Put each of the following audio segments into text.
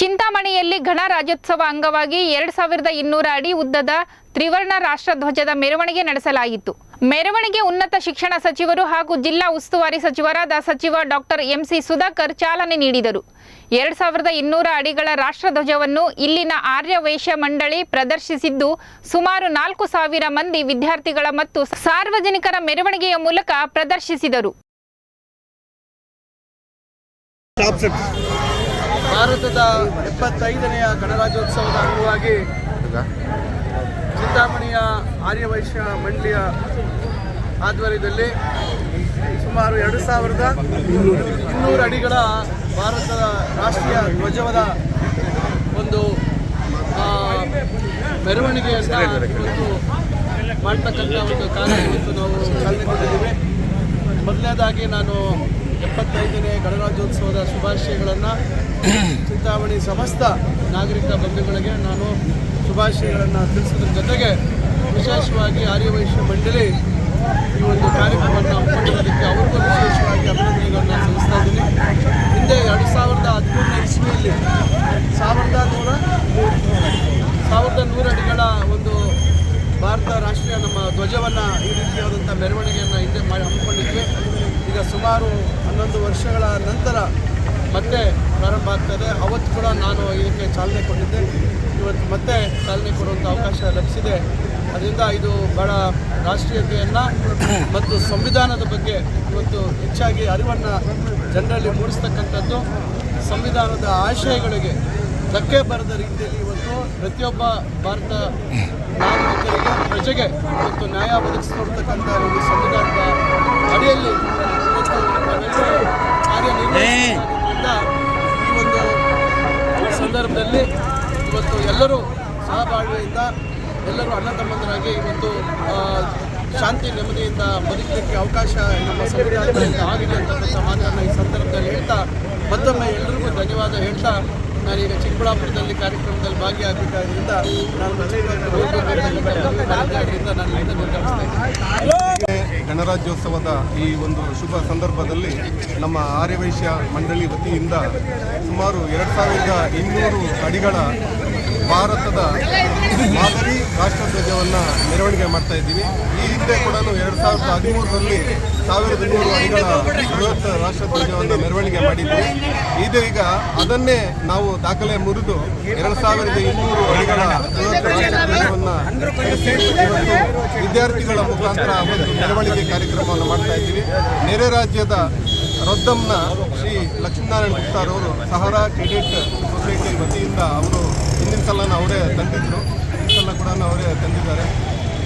ಚಿಂತಾಮಣಿಯಲ್ಲಿ ಗಣರಾಜ್ಯೋತ್ಸವ ಅಂಗವಾಗಿ 2200 ಅಡಿ ಉದ್ದದ ತ್ರಿವರ್ಣ ರಾಷ್ಟ್ರಧ್ವಜದ ಮೆರವಣಿಗೆ ನಡೆಸಲಾಯಿತು. ಮೆರವಣಿಗೆ ಉನ್ನತ ಶಿಕ್ಷಣ ಸಚಿವರು ಹಾಗೂ ಜಿಲ್ಲಾ ಉಸ್ತುವಾರಿ ಸಚಿವರಾದ ಸಚಿವ ಡಾಕ್ಟರ್ ಎಂಸಿ ಸುಧಾಕರ್ ಚಾಲನೆ ನೀಡಿದರು. 2200 ಅಡಿಗಳ ರಾಷ್ಟ್ರಧ್ವಜವನ್ನು ಇಲ್ಲಿನ ಆರ್ಯ ವೈಶ್ಯ ಮಂಡಳಿ ಪ್ರದರ್ಶಿಸಿದ್ದು, ಸುಮಾರು 4000 ಮಂದಿ ವಿದ್ಯಾರ್ಥಿಗಳ ಮತ್ತು ಸಾರ್ವಜನಿಕರ ಮೆರವಣಿಗೆಯ ಮೂಲಕ ಪ್ರದರ್ಶಿಸಿದರು. ಭಾರತದ 75ನೇಯ ಗಣರಾಜ್ಯೋತ್ಸವದ ಅಂಗವಾಗಿ ಚಿಂತಾಮಣಿಯ ಆರ್ಯವೈಶ್ಯ ಮಂಡಳಿಯ ಆಧ್ವರ್ಯದಲ್ಲಿ ಸುಮಾರು 2200 ಅಡಿಗಳ ಭಾರತದ ರಾಷ್ಟ್ರೀಯ ಧ್ವಜದ ಒಂದು ಮೆರವಣಿಗೆಯನ್ನು ಮಾಡ್ತಕ್ಕಂಥ ಒಂದು ಕಾರ್ಯಕ್ರಮಕ್ಕೆ ನಾವು ಚಾಲನೆ ಕೊಟ್ಟಿದ್ದೀವಿ. ಮೊದಲನೇದಾಗಿ ನಾನು 75ನೇ ಗಣರಾಜ್ಯೋತ್ಸವದ ಶುಭಾಶಯಗಳನ್ನು ಚಿಂತಾಮಣಿ ಸಮಸ್ತ ನಾಗರಿಕ ಬಂಧುಗಳಿಗೆ ನಾನು ಶುಭಾಶಯಗಳನ್ನು ತಿಳಿಸೋದ್ರ ಜೊತೆಗೆ ವಿಶೇಷವಾಗಿ ಆರ್ಯವೈಶ್ಯ ಮಂಡಳಿ ಈ ಒಂದು ಕಾರ್ಯಕ್ರಮವನ್ನು ಹಮ್ಮಿಕೊಂಡಿರೋದಕ್ಕೆ ಅವ್ರಿಗೂ ವಿಶೇಷವಾಗಿ ಅಭಿನಂದನೆಗಳನ್ನು ಸಲ್ಲಿಸ್ತಾ ಇದ್ದೀನಿ. ಹಿಂದೆ 2013ನೇ ಇಸ್ವಿಯಲ್ಲಿ 1100 ಅಡಿಗಳ ಒಂದು ಭಾರತ ರಾಷ್ಟ್ರೀಯ ನಮ್ಮ ಧ್ವಜವನ್ನು ಈ ರೀತಿಯಾದಂಥ ಮೆರವಣಿಗೆಯನ್ನು ಹಿಂದೆ ಹಮ್ಮಿಕೊಂಡಿದ್ವಿ. ಈಗ ಸುಮಾರು 11 ವರ್ಷಗಳ ನಂತರ ಮತ್ತೆ ಪ್ರಾರಂಭ ಆಗ್ತದೆ. ಅವತ್ತು ಕೂಡ ನಾನು ಇದಕ್ಕೆ ಚಾಲನೆ ಕೊಟ್ಟಿದ್ದೆ. ಇವತ್ತು ಮತ್ತೆ ಚಾಲನೆ ಕೊಡುವಂಥ ಅವಕಾಶ ಲಭಿಸಿದೆ. ಅದರಿಂದ ಇದು ಭಾಳ ರಾಷ್ಟ್ರೀಯತೆಯನ್ನು ಮತ್ತು ಸಂವಿಧಾನದ ಬಗ್ಗೆ ಇವತ್ತು ಹೆಚ್ಚಾಗಿ ಅರಿವನ್ನು ಜನರಲ್ಲಿ ಮೂಡಿಸ್ತಕ್ಕಂಥದ್ದು, ಸಂವಿಧಾನದ ಆಶಯಗಳಿಗೆ ಧಕ್ಕೆ ಬರದ ರೀತಿಯಲ್ಲಿ ಇವತ್ತು ಪ್ರತಿಯೊಬ್ಬ ಭಾರತ ನಾಗರಿಕರಿಗೆ ಪ್ರಜೆಗೆ ಇವತ್ತು ನ್ಯಾಯ ಒದಗಿಸಿಕೊಡ್ತಕ್ಕಂಥ ಒಂದು ಸಂವಿಧಾನದ ಅಡಿಯಲ್ಲಿ ಇವತ್ತು ನಾವೆಲ್ಲರೂ ಕಾರ್ಯನಿರ್ವಹಿಸಿದ್ದರಿಂದ ಈ ಒಂದು ಸಂದರ್ಭದಲ್ಲಿ ಇವತ್ತು ಎಲ್ಲರೂ ಸಹಬಾಳ್ವೆಯಿಂದ ಎಲ್ಲರೂ ಅಣ್ಣ ತಮ್ಮಂದರಾಗಿ ಇವತ್ತು ಶಾಂತಿ ನೆಮ್ಮದಿಯಿಂದ ಬದುಕಲಿಕ್ಕೆ ಅವಕಾಶ ನಮ್ಮ ಸಂವಿಧಾನದಿಂದ ಆಗಿದೆ ಅಂತಕ್ಕಂಥ ಮಾತನ್ನು ಈ ಸಂದರ್ಭದಲ್ಲಿ ಹೇಳ್ತಾ ಮತ್ತೊಮ್ಮೆ ಎಲ್ಲರಿಗೂ ಧನ್ಯವಾದ ಹೇಳ್ತಾ ನಾನೀಗ ಚಿಕ್ಕಬಳ್ಳಾಪುರದಲ್ಲಿ ಕಾರ್ಯಕ್ರಮದಲ್ಲಿ ಭಾಗಿಯಾಗಬೇಕಾದ್ರಿಂದ ನಾನು ಗಣರಾಜ್ಯೋತ್ಸವದ ಈ ಒಂದು ಶುಭ ಸಂದರ್ಭದಲ್ಲಿ ನಮ್ಮ ಆರ್ಯವೈಶ್ಯ ಮಂಡಳಿ ವತಿಯಿಂದ ಸುಮಾರು 2200 ಅಡಿಗಳ ಭಾರತದ ಮಾದರಿ ರಾಷ್ಟ್ರಧ್ವಜವನ್ನು ಮೆರವಣಿಗೆ ಮಾಡ್ತಾ ಇದ್ದೀವಿ. ಈ ಹಿಂದೆ ಕೂಡ 2013ರಲ್ಲಿ 1200 ಅಡಿಗಳ ಬೃಹತ್ ರಾಷ್ಟ್ರಧ್ವಜವನ್ನು ಮೆರವಣಿಗೆ ಮಾಡಿದ್ವಿ. ಇದೀಗ ಅದನ್ನೇ ನಾವು ದಾಖಲೆ ಮುರಿದು 2200 ಅಡಿಗಳ ಬೃಹತ್ ರಾಷ್ಟ್ರಧ್ವಜವನ್ನು ವಿದ್ಯಾರ್ಥಿಗಳ ಮುಖಾಂತರ ಒಂದು ಮೆರವಣಿಗೆ ಕಾರ್ಯಕ್ರಮವನ್ನು ಮಾಡ್ತಾ ಇದ್ದೀವಿ. ನೆರೆ ರಾಜ್ಯದ ರೊದ್ದಮ್ನ ಶ್ರೀ ಲಕ್ಷ್ಮೀನಾರಾಯಣ ಗುಪ್ತಾರವರು ಸಹಾರಾ ಕ್ರೆಡಿಟ್ ಸೊಸೈಟಿ ವತಿಯಿಂದ ಅವರು ಹಿಂದಿನ ಸಲ ಅವರೇ ತಂದಿದ್ದರು, ಈ ಸಲ ಕೂಡ ಅವರೇ ತಂದಿದ್ದಾರೆ.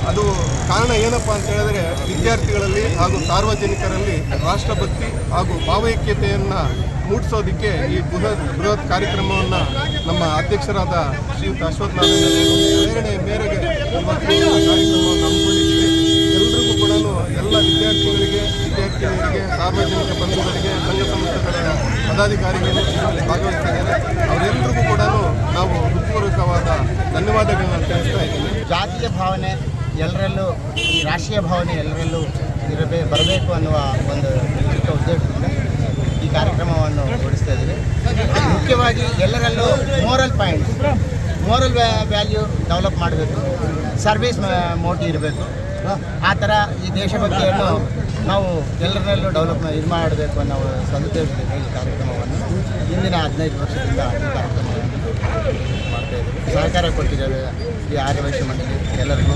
ಅದು ಕಾರಣ ಏನಪ್ಪ ಅಂತ ಹೇಳಿದ್ರೆ ವಿದ್ಯಾರ್ಥಿಗಳಲ್ಲಿ ಹಾಗೂ ಸಾರ್ವಜನಿಕರಲ್ಲಿ ರಾಷ್ಟ್ರಭಕ್ತಿ ಹಾಗೂ ಭಾವೈಕ್ಯತೆಯನ್ನು ಮೂಡಿಸೋದಕ್ಕೆ ಈ ಬೃಹತ್ ಕಾರ್ಯಕ್ರಮವನ್ನು ನಮ್ಮ ಅಧ್ಯಕ್ಷರಾದ ಶ್ರೀಯುತ ಅಶ್ವತ್ಥನಾರಾಯಣ ಪ್ರೇರಣೆ ಮೇರೆಗೆ ಕಾರ್ಯಕ್ರಮವನ್ನು ಹಮ್ಮಿಕೊಂಡಿದ್ದೀವಿ. ಎಲ್ಲರಿಗೂ ಕೂಡ ಎಲ್ಲ ವಿದ್ಯಾರ್ಥಿಗಳಿಗೆ ಸಾರ್ವಜನಿಕ ಬಂಧುಗಳಿಗೆ ಸಂಘ ಸಂಸ್ಥೆಗಳ ಪದಾಧಿಕಾರಿಗಳು ಇದರಲ್ಲಿ ಭಾಗವಹಿಸಿದ್ದಾರೆ. ಅವರೆಲ್ಲರಿಗೂ ಕೂಡ ನಾವು ಹೃತ್ಪೂರ್ವಕವಾದ ಧನ್ಯವಾದಗಳನ್ನು ತಿಳಿಸ್ತಾ ಇದ್ದೀವಿ. ಜಾತಿಯ ಭಾವನೆ ಎಲ್ಲರಲ್ಲೂ, ಈ ರಾಷ್ಟ್ರೀಯ ಭಾವನೆ ಎಲ್ಲರಲ್ಲೂ ಬರಬೇಕು ಅನ್ನುವ ಒಂದು ಚಿಕ್ಕ ಉದ್ದೇಶದಿಂದ ಈ ಕಾರ್ಯಕ್ರಮವನ್ನು ನಡೆಸ್ತಾ ಇದ್ದೀವಿ. ಮುಖ್ಯವಾಗಿ ಎಲ್ಲರಲ್ಲೂ ಮೋರಲ್ ವ್ಯಾಲ್ಯೂ ಡೆವಲಪ್ ಮಾಡಬೇಕು, ಸರ್ವಿಸ್ ಮೋಟಿವ್ ಇರಬೇಕು. ಆ ಥರ ಈ ದೇಶಭಕ್ತಿಯನ್ನು ನಾವು ಎಲ್ಲರಲ್ಲೂ ಮಾಡಬೇಕು ಅನ್ನೋ ಸದುದ್ದೇಶದಿಂದ ಈ ಕಾರ್ಯಕ್ರಮವನ್ನು ಇಂದಿನ 15 ವರ್ಷದಿಂದ ಈ ಕಾರ್ಯಕ್ರಮವನ್ನು ಮಾಡ್ತಾಯಿದ್ದೀವಿ. ಸಹಕಾರ ಕೊಟ್ಟಿದ್ದೇವೆ ಈ ಆರ್ಯವೈಶ್ಯ ಮಂಡಳಿ ಎಲ್ಲರಿಗೂ.